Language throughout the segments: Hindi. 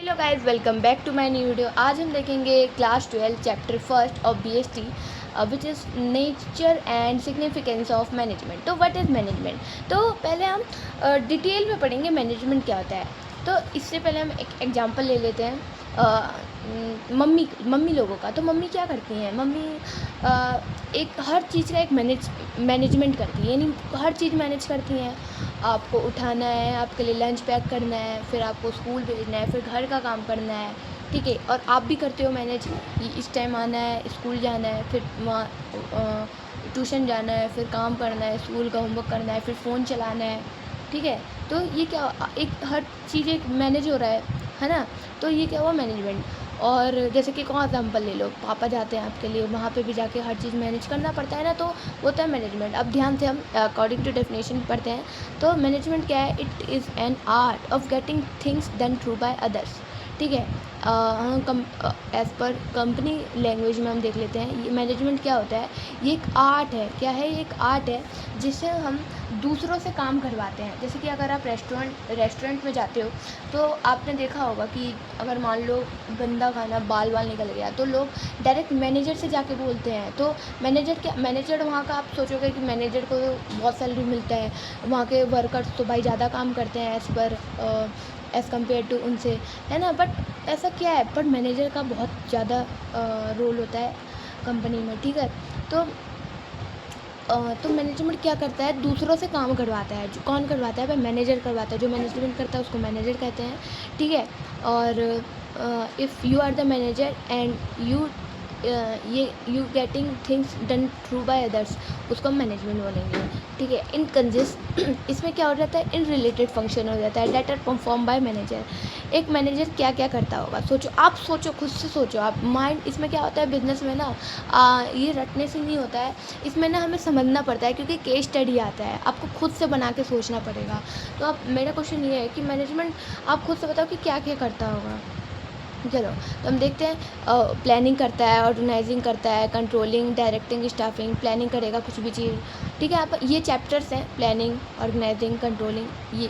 Hello guys, welcome back to my new video. आज हम देखेंगे class 12 chapter first of BST which is nature and significance of management. तो व्हाट इज़ मैनेजमेंट? तो पहले हम डिटेल में पढ़ेंगे मैनेजमेंट क्या होता है। तो इससे पहले हम एक एग्जांपल ले लेते हैं मम्मी लोगों का। तो मम्मी क्या करती हैं? मम्मी एक हर चीज़ का एक मैनेजमेंट करती है, यानी हर चीज़ मैनेज करती हैं। आपको उठाना है, आपके लिए लंच पैक करना है, फिर आपको स्कूल भेजना है, फिर घर का काम करना है, ठीक है। और आप भी करते हो मैनेज, इस टाइम आना है, स्कूल जाना है, फिर वहाँ ट्यूशन जाना है, फिर काम करना है, स्कूल का होमवर्क करना है, फिर फ़ोन चलाना है, ठीक है। तो ये क्या, एक हर चीज़ एक मैनेज हो रहा है ना। तो ये क्या हुआ, मैनेजमेंट। और जैसे कि कौन एग्जाम्पल ले लो, पापा जाते हैं आपके लिए, वहाँ पे भी जाके हर चीज़ मैनेज करना पड़ता है ना, तो वो होता है मैनेजमेंट। अब ध्यान से हम अकॉर्डिंग टू डेफिनेशन पढ़ते हैं। तो मैनेजमेंट क्या है? It is an art of getting things done through by others, ठीक है। एज़ पर कंपनी लैंग्वेज में हम देख लेते हैं, ये मैनेजमेंट क्या होता है। ये एक आर्ट है। क्या है? ये एक आर्ट है जिससे हम दूसरों से काम करवाते हैं। जैसे कि अगर आप रेस्टोरेंट में जाते हो, तो आपने देखा होगा कि अगर मान लो गंदा खाना, बाल निकल गया, तो लोग डायरेक्ट मैनेजर से जाके बोलते हैं। तो मैनेजर वहाँ का, आप सोचोगे कि मैनेजर को बहुत सैलरी मिलता है, वहाँ के वर्कर्स तो भाई ज़्यादा काम करते हैं एज़ कम्पेयर टू उनसे, है ना। बट ऐसा क्या है, पर मैनेजर का बहुत ज़्यादा रोल होता है कंपनी में, ठीक है। तो मैनेजमेंट क्या करता है? दूसरों से काम करवाता है। जो कौन करवाता है? भाई मैनेजर करवाता है। जो मैनेजमेंट करता है उसको मैनेजर कहते हैं, ठीक है। और if you are the manager and you getting things done through by others, उसको हम मैनेजमेंट बोलेंगे, ठीक है। इन कंजिस्ट इसमें क्या हो जाता है? इन रिलेटेड फंक्शन हो जाता है that are perform by manager. एक मैनेजर क्या क्या करता होगा? सोचो, आप सोचो, खुद से सोचो आप। माइंड इसमें क्या होता है बिजनेस में ना, ये रटने से नहीं होता है। इसमें ना हमें समझना पड़ता है, क्योंकि केस स्टडी आता है, आपको खुद से बना के सोचना पड़ेगा। तो अब मेरा क्वेश्चन ये है कि मैनेजमेंट, आप खुद से बताओ कि क्या क्या करता होगा। चलो, तो हम देखते हैं। प्लानिंग करता है, ऑर्गेनाइजिंग करता है, कंट्रोलिंग, डायरेक्टिंग, स्टाफिंग। प्लानिंग करेगा कुछ भी चीज़, ठीक है। आप ये चैप्टर्स हैं, प्लानिंग, ऑर्गेनाइजिंग, कंट्रोलिंग, ये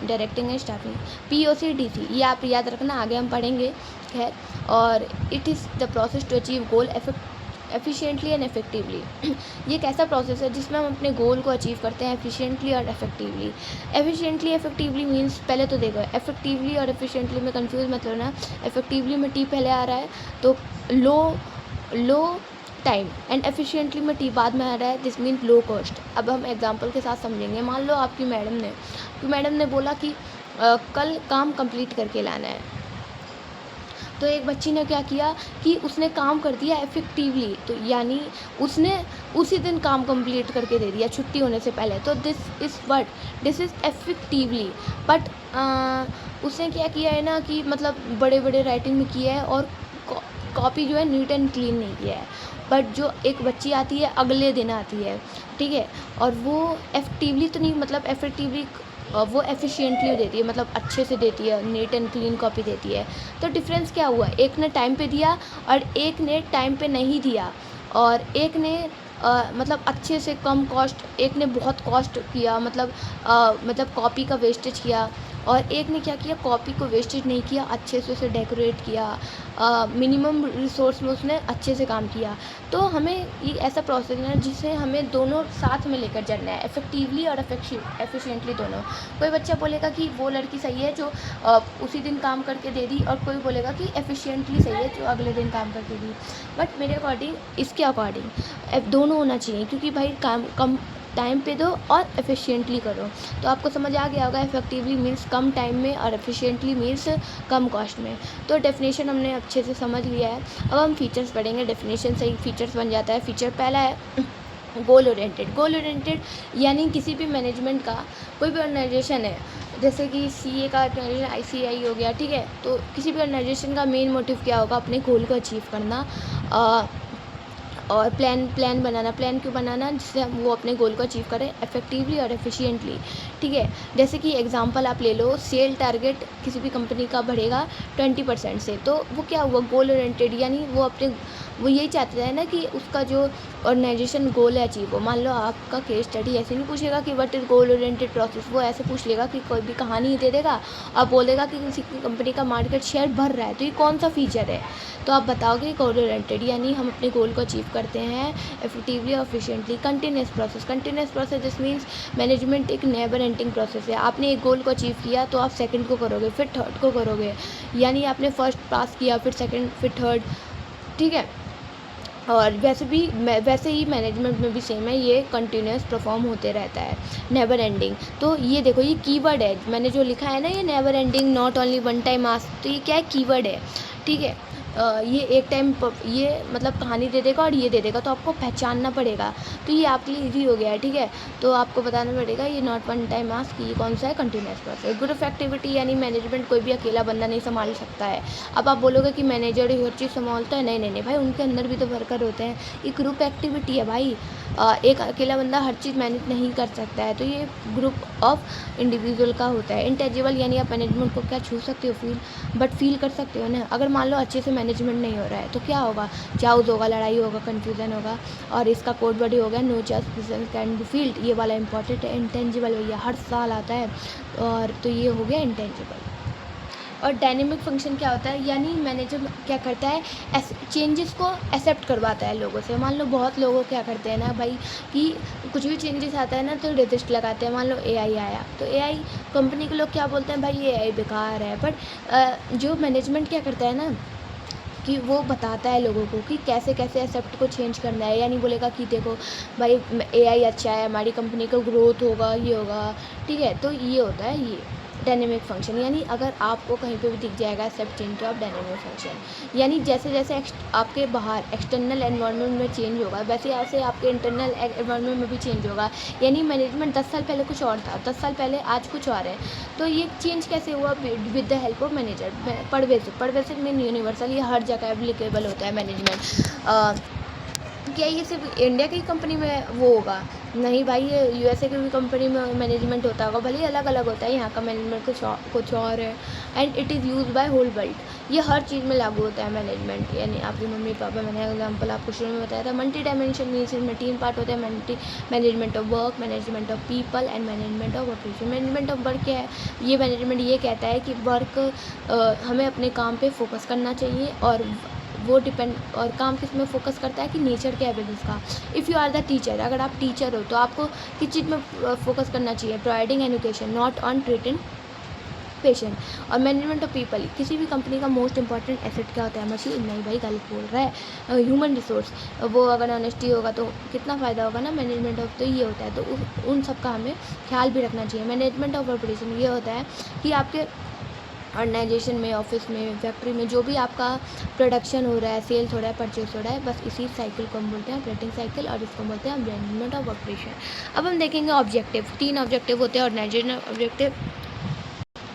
डायरेक्टिंग है, स्टाफिंग, POCDC, ये आप याद रखना, आगे हम पढ़ेंगे, खैर। और it is the process to achieve goal efficiently and effectively. ये एक ऐसा प्रोसेस है जिसमें हम अपने गोल को अचीव करते हैं एफिशिएंटली और इफेक्टिवली। एफिशिएंटली इफेक्टिवली मीन्स, पहले तो देखो, इफेक्टिवली और एफिशिएंटली में कंफ्यूज मत होना। इफेक्टिवली में टी पहले आ रहा है, तो लो टाइम, एंड एफिशिएंटली में टी बाद में आ रहा है, दिस मीन लो कॉस्ट। अब हम एग्जांपल के साथ समझेंगे। मान लो आपकी मैडम ने बोला कि कल काम कंप्लीट करके लाना है। तो एक बच्ची ने क्या किया कि उसने काम कर दिया इफ़ेक्टिवली, तो यानी उसने उसी दिन काम कंप्लीट करके दे दिया छुट्टी होने से पहले। तो दिस इज़ इफ़ेक्टिवली। बट उसने क्या किया है ना, कि मतलब बड़े बड़े राइटिंग में किया है, और कॉपी जो है नीट एंड क्लीन नहीं किया है। बट जो एक बच्ची आती है अगले दिन आती है, ठीक है, और वो इफ़ेक्टिवली तो नहीं, मतलब इफ़ेक्टिवली वो एफिशिएंटली देती है, मतलब अच्छे से देती है, नीट एंड क्लीन कॉपी देती है। तो डिफरेंस क्या हुआ? एक ने टाइम पे दिया और एक ने टाइम पे नहीं दिया। और एक ने मतलब अच्छे से कम कॉस्ट, एक ने बहुत कॉस्ट किया, मतलब कॉपी का वेस्टेज किया। और एक ने क्या किया? कॉपी को वेस्टेज नहीं किया, अच्छे से उसे डेकोरेट किया, मिनिमम रिसोर्स में उसने अच्छे से काम किया। तो हमें ये ऐसा प्रोसेस है जिसे हमें दोनों साथ में लेकर चलना है, इफेक्टिवली और एफिशिएंटली दोनों। कोई बच्चा बोलेगा कि वो लड़की सही है जो उसी दिन काम करके दे दी, और कोई बोलेगा कि एफिशिएंटली सही है जो अगले दिन काम करके दी। बट मेरे अकॉर्डिंग, इसके अकॉर्डिंग दोनों होना चाहिए, क्योंकि भाई काम कम टाइम पे दो और एफिशिएंटली करो। तो आपको समझ आ गया होगा, इफेक्टिवली मीन्स कम टाइम में, और एफिशिएंटली मीन्स कम कॉस्ट में। तो डेफिनेशन हमने अच्छे से समझ लिया है। अब हम फीचर्स पढ़ेंगे। डेफिनेशन से ही फीचर्स बन जाता है। फीचर पहला है गोल ओरिएंटेड, यानी किसी भी मैनेजमेंट का, कोई भी ऑर्गेनाइजेशन है, जैसे कि CA का ऑर्गेनाइजेशन ICI हो गया, ठीक है। तो किसी भी ऑर्गेनाइजेशन का मेन मोटिव क्या होगा? अपने गोल को अचीव करना, और प्लान बनाना। प्लान क्यों बनाना? जिससे हम वो अपने गोल को अचीव करें इफेक्टिवली और एफिशिएंटली, ठीक है। जैसे कि एग्जांपल आप ले लो, सेल टारगेट किसी भी कंपनी का बढ़ेगा 20% से, तो वो क्या हुआ? गोल ओरिएंटेड, यानी वो अपने वो यही चाहता है ना कि उसका जो ऑर्गेनाइजेशन गोल है अचीव हो। मान लो आपका केस स्टडी ऐसे नहीं पूछेगा कि what is goal oriented process, वो ऐसे पूछ लेगा कि कोई भी कहानी ही दे देगा और बोलेगा कि किसी की कंपनी का मार्केट शेयर बढ़ रहा है, तो ये कौन सा फीचर है। तो आप बताओगे गोल ओरिएंटेड, यानी हम अपने गोल को अचीव करते हैं इफेक्टिवली और efficiently. Continuous process this means management एक नेवर एंडिंग प्रोसेस है। आपने एक गोल को अचीव किया तो आप सेकंड को करोगे, फिर थर्ड को करोगे, यानी आपने फर्स्ट पास किया, फिर सेकंड, फिर थर्ड, ठीक है। और वैसे ही मैनेजमेंट में भी सेम है, ये कंटिन्यूस परफॉर्म होते रहता है, नेवर एंडिंग। तो ये देखो, ये कीवर्ड है मैंने जो लिखा है ना, ये never ending, not only one time ask, तो ये क्या है, कीवर्ड है, ठीक है। ये एक टाइम ये मतलब कहानी दे देगा और ये दे देगा, तो आपको पहचानना पड़ेगा, तो ये आपके लिए ईजी हो गया है, ठीक है। तो आपको बताना पड़ेगा ये नॉट वन टाइम आस्क ये कौन सा है, कंटिन्यूस प्रोसेस। ग्रुप एक्टिविटी यानी मैनेजमेंट कोई भी अकेला बंदा नहीं संभाल सकता है। अब आप बोलोगे कि मैनेजर ही हर चीज़ संभालता है, नहीं नहीं नहीं भाई, उनके अंदर भी तो वर्कर होते हैं, ये ग्रुप एक्टिविटी है भाई। एक अकेला बंदा हर चीज़ मैनेज नहीं कर सकता है, तो ये ग्रुप ऑफ इंडिविजुअल का होता है। इंटेंजिबल यानी आप मैनेजमेंट को क्या छू सकते हो, बट फील कर सकते हो ना। अगर मान लो अच्छे से मैनेजमेंट नहीं हो रहा है तो क्या होगा, चाउस होगा, लड़ाई होगा, कन्फ्यूज़न होगा, और इसका कोड वर्ड हो गया know just can be field, ये वाला इंपॉर्टेंट है। इंटेंजिबल भैया हर साल आता है, और तो ये हो गया इंटेंजिबल। और डायनेमिक फंक्शन क्या होता है, यानी मैनेजर क्या करता है, चेंजेस को एक्सेप्ट करवाता है लोगों से। मान लो बहुत लोग क्या करते हैं ना भाई, कि कुछ भी चेंजेस आता है ना तो रेजिस्ट लगाते हैं। मान लो एआई आया तो एआई कंपनी के लोग क्या बोलते हैं, भाई ये एआई बेकार है, बट जो मैनेजमेंट क्या करता है ना कि वो बताता है लोगों को कि कैसे कैसे एक्सेप्ट को चेंज करना है। यानी बोलेगा कि देखो भाई एआई अच्छा है, हमारी कंपनी का ग्रोथ होगा, ये होगा, ठीक है। तो ये होता है ये डायनेमिक फंक्शन, यानी अगर आपको कहीं पे भी दिख जाएगा एक्सेप्ट चेंज तो आप डायनेमिक फंक्शन, यानी जैसे जैसे आपके बाहर एक्सटर्नल एनवायरनमेंट में चेंज होगा वैसे वैसे आपके इंटरनल एनवायरनमेंट में भी चेंज होगा। यानी मैनेजमेंट 10 साल पहले कुछ और था, 10 साल पहले आज कुछ और है, तो ये चेंज कैसे हुआ, with the help of manager. Pervasive mean universal, ये हर जगह एप्लीकेबल होता है मैनेजमेंट। क्या ये सिर्फ इंडिया की कंपनी में वो होगा, नहीं भाई, ये यूएसए की भी कंपनी में मैनेजमेंट होता होगा, भले ही अलग अलग होता है, यहाँ का मैनेजमेंट कुछ और है। And it is use by whole world, ये हर चीज़ में लागू होता है मैनेजमेंट। यानी आपकी मम्मी पापा, मैंने एग्जांपल आपको शुरू में बताया था। मल्टी डायमेंशन मीन्स इसमें 3 पार्ट होते हैं, management of work, management of people and management of operation. Management of work क्या है, ये मैनेजमेंट ये कहता है कि वर्क हमें अपने काम पे फोकस करना चाहिए, और वो डिपेंड, और काम किस में फोकस करता है कि नेचर क्या है बिजनेस का। If you are the teacher, अगर आप टीचर हो तो आपको किस चीज़ में फोकस करना चाहिए, providing education not on treating patient. और मैनेजमेंट ऑफ पीपल, किसी भी कंपनी का मोस्ट इंपॉर्टेंट एसेट क्या होता है, मशीन नहीं भाई गलत बोल रहा है, ह्यूमन रिसोर्स। वो अगर ऑनेस्टी होगा तो कितना फ़ायदा होगा ना मैनेजमेंट ऑफ, तो ये होता है। तो उन सब का हमें ख्याल भी रखना चाहिए। मैनेजमेंट ऑफ ऑपरेशन ये होता है कि आपके ऑर्गेनाइजेशन में, ऑफिस में, फैक्ट्री में जो भी आपका प्रोडक्शन हो रहा है, सेल्स हो रहा है, परचेस हो रहा है, बस इसी साइकिल को हम बोलते हैं ऑपरेटिंग साइकिल, और इसको बोलते हैं मैनेजमेंट ऑफ ऑपरेशन। अब हम देखेंगे ऑब्जेक्टिव, 3 ऑब्जेक्टिव होते हैं,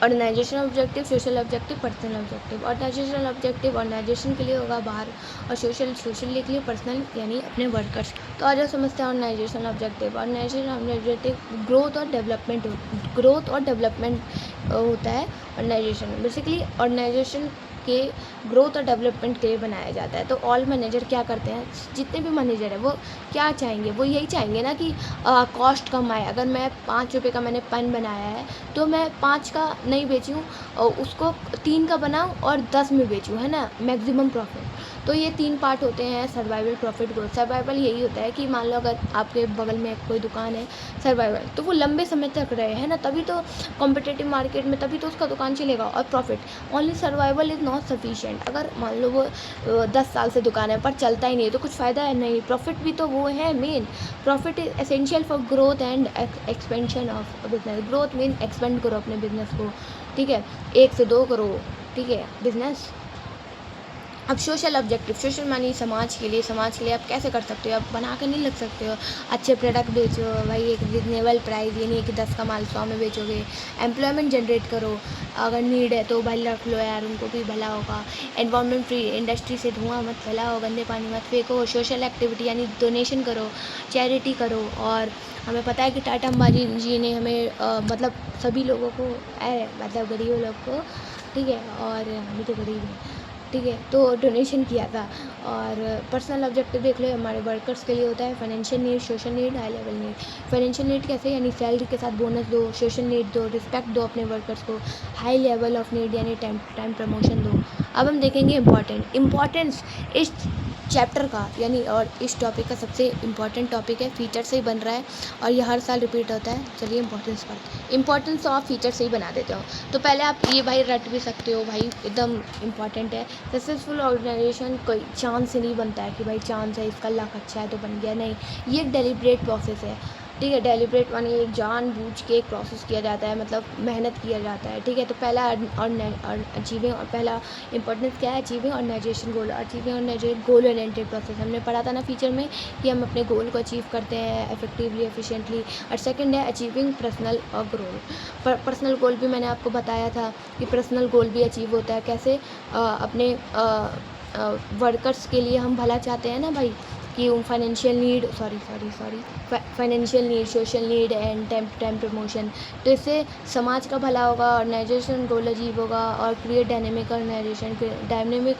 organisation objective, social objective, personal objective. Organisational objective organisation के लिए होगा बाहर, और सोशल के लिए पर्सनल यानी अपने वर्कर्स। तो आज समझते हैं organisational objective. Organisation objective growth और डेवलपमेंट होता है ऑर्गेनाइजेशन में। बेसिकली ऑर्गेनाइजेशन के ग्रोथ और डेवलपमेंट के लिए बनाया जाता है। तो ऑल मैनेजर क्या करते हैं, जितने भी मैनेजर है वो क्या चाहेंगे, वो यही चाहेंगे ना कि कॉस्ट कम आए। अगर मैं 5 रुपये का मैंने पेन बनाया है तो मैं 5 का नहीं बेचूँ, और उसको 3 का बनाऊँ और 10 में बेचूँ, है ना, मैक्सिमम प्रॉफिट। तो ये 3 पार्ट होते हैं, सर्वाइवल, प्रॉफिट, ग्रोथ। सर्वाइवल यही होता है कि मान लो अगर आपके बगल में कोई दुकान है, सर्वाइवल तो वो लंबे समय तक रहे, है ना, तभी तो कॉम्पिटिटिव मार्केट में तभी तो उसका दुकान चलेगा। और profit, only survival is not sufficient. अगर मान लो वो 10 साल से दुकान है पर चलता ही नहीं है तो कुछ फ़ायदा है नहीं। प्रॉफिट भी तो वो है main, profit is essential for growth and expansion of business. Growth mean expand करो अपने बिजनेस को, ठीक है, 1 से 2 करो, ठीक है, बिजनेस। अब सोशल ऑब्जेक्टिव, सोशल मानी समाज के लिए आप कैसे कर सकते हो, आप बना के नहीं लग सकते हो, अच्छे प्रोडक्ट बेचो भाई, एक रिजनेबल प्राइस, ये नहीं कि 10 का माल 100 में बेचोगे। एम्प्लॉयमेंट जनरेट करो, अगर नीड है तो भाई रख लो यार, उनको भी भला होगा। एनवायरनमेंट फ्री, इंडस्ट्री से धुआं मत फैलाओ, गंदे पानी मत फेंको। सोशल एक्टिविटी यानी डोनेशन करो, चैरिटी करो। और हमें पता है कि टाटा अंबानी जी ने हमें मतलब सभी लोगों को मतलब गरीब लोग को, ठीक है, और हम भी तो गरीब हैं, ठीक है, तो डोनेशन किया था। और पर्सनल ऑब्जेक्टिव देख लो, हमारे वर्कर्स के लिए होता है financial need, social need, high level need. Financial need कैसे, यानी सैलरी के साथ बोनस दो, सोशल नीड दो, रिस्पेक्ट दो अपने वर्कर्स को, हाई लेवल ऑफ नीड यानी टाइम प्रमोशन दो। अब हम देखेंगे इम्पॉर्टेंस इस चैप्टर का, यानी और इस टॉपिक का सबसे इम्पॉर्टेंट टॉपिक है, फीचर से ही बन रहा है और ये हर साल रिपीट होता है। चलिए इम्पॉर्टेंस ऑफ फीचर से ही बना देते हो। तो पहले आप ये भाई रट भी सकते हो, भाई एकदम इम्पॉर्टेंट है। सक्सेसफुल ऑर्गेनाइजेशन कोई चांस से नहीं बनता है कि भाई चांस है, इसका लक अच्छा है तो बन गया, नहीं, ये एक डेलिब्रेट प्रोसेस है। ठीक है, डेलिब्रेट मानी एक जानबूझ के एक प्रोसेस किया जाता है, मतलब मेहनत किया जाता है। ठीक है, तो पहला और अचीविंग, और पहला इंपॉर्टेंस क्या है, achieving organization goal. Achieving organization goal oriented process हमने पढ़ा था ना फीचर में, कि हम अपने गोल को अचीव करते हैं इफेक्टिवली, एफिशिएंटली। और सेकंड है achieving personal growth. Personal goal भी मैंने आपको बताया था कि पर्सनल गोल भी अचीव होता है कैसे, अपने वर्कर्स के लिए हम भला चाहते हैं ना भाई, कि financial need financial need, social need and time promotion. तो इससे समाज का भला होगा, ऑर्गेनाइजेशन गोल अचीव होगा और क्रिएट डायनेमिक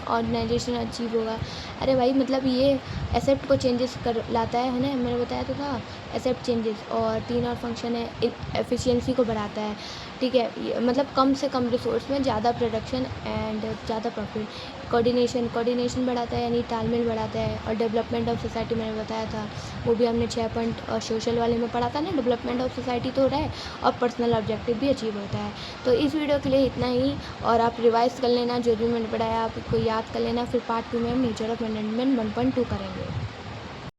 ऑर्गेनाइजेशन अचीव होगा। अरे भाई मतलब ये एसेप्ट को चेंजेस कर लाता है ना, मैंने बताया तो था एसेप्ट चेंजेस। और तीन और फंक्शन है, एफिशिएंसी को बढ़ाता है। ठीक है, मतलब कम से कम रिसोर्स में ज़्यादा प्रोडक्शन एंड ज़्यादा प्रॉफिट। कोऑर्डिनेशन बढ़ाता है, यानी तालमेल बढ़ाता है। और डेवलपमेंट ऑफ सोसाइटी मैंने बताया था, वो भी हमने 6 पॉइंट और सोशल वाले में पढ़ा था ना, डेवलपमेंट ऑफ सोसाइटी तो हो रहा है और पर्सनल ऑब्जेक्टिव भी अचीव होता है। तो इस वीडियो के लिए इतना ही, और आप रिवाइज कर लेना जो भी मैंने पढ़ाया, आप इसको याद कर लेना। फिर पार्ट 2 में हम नेचर ऑफ मैनेजमेंट 1.2 करेंगे।